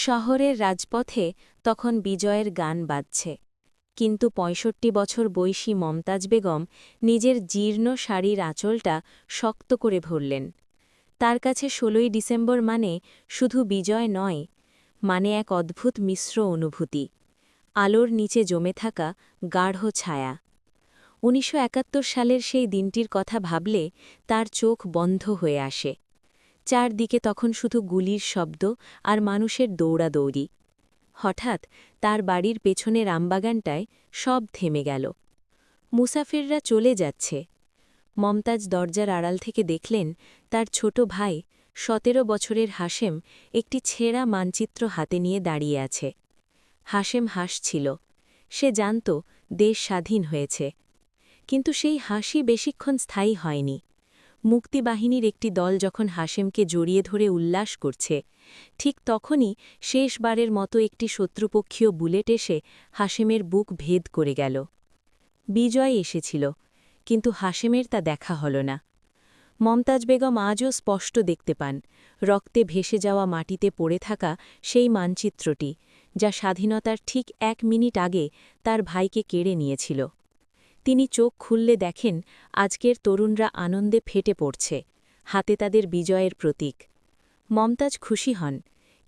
শহরের রাজপথে তখন বিজয়ের গান বাজছে, কিন্তু ৬৫ বছর বয়সী মমতাজ বেগম নিজের জীর্ণ শাড়ির আঁচলটা শক্ত করে ভরলেন। তার কাছে ১৬ই ডিসেম্বর মানে শুধু বিজয় নয়, মানে এক অদ্ভুত মিশ্র অনুভূতি, আলোর নিচে জমে থাকা গাঢ় ছায়া। ১৯৭১ সালের সেই দিনটির কথা ভাবলে তার চোখ বন্ধ হয়ে আসে। চারদিকে তখন শুধু গুলির শব্দ আর মানুষের দৌড়াদৌড়ি। হঠাৎ তার বাড়ির পেছনের আমবাগানটায় সব থেমে গেল। মুসাফিররা চলে যাচ্ছে। মমতাজ দরজার আড়াল থেকে দেখলেন তার ছোট ভাই ১৭ বছরের হাশেম একটি ছেঁড়া মানচিত্র হাতে নিয়ে দাঁড়িয়ে আছে। হাশেম হাসছিল। সে জানত দেশ স্বাধীন হয়েছে। কিন্তু সেই হাসি বেশিক্ষণ স্থায়ী হয়নি। মুক্তিবাহিনীর একটি দল যখন হাশেমকে জড়িয়ে ধরে উল্লাস করছে, ঠিক তখনই শেষবারের মতো একটি শত্রুপক্ষীয় বুলেট এসে হাশেমের বুক ভেদ করে গেল। বিজয় এসেছিল, কিন্তু হাশেমের তা দেখা হল না। মমতাজ বেগম আজও স্পষ্ট দেখতে পান রক্তে ভেসে যাওয়া মাটিতে পড়ে থাকা সেই মানচিত্রটি, যা স্বাধীনতার ঠিক ১ মিনিট আগে তার ভাইকে কেড়ে নিয়েছিল। তিনি চোখ খুললে দেখেন আজকের তরুণরা আনন্দে ফেটে পড়ছে, হাতে তাদের বিজয়ের প্রতীক। মমতাজ খুশি হন,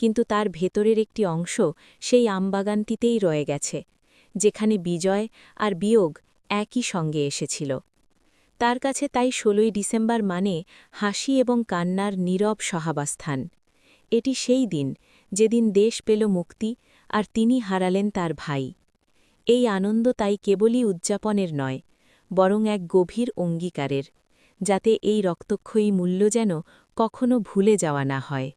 কিন্তু তার ভেতরের একটি অংশ সেই আমবাগানটিতেই রয়ে গেছে, যেখানে বিজয় আর বিয়োগ একই সঙ্গে এসেছিল। তার কাছে তাই ১৬ই ডিসেম্বর মানে হাসি এবং কান্নার নীরব সহাবস্থান। এটি সেই দিন যেদিন দেশ পেল মুক্তি আর তিনি হারালেন তার ভাই। এই আনন্দ তাই কেবলই উদযাপনের নয়, বরং এক গভীর অঙ্গীকারের, যাতে এই রক্তক্ষয়ী মূল্য যেন কখনো ভুলে যাওয়া না হয়।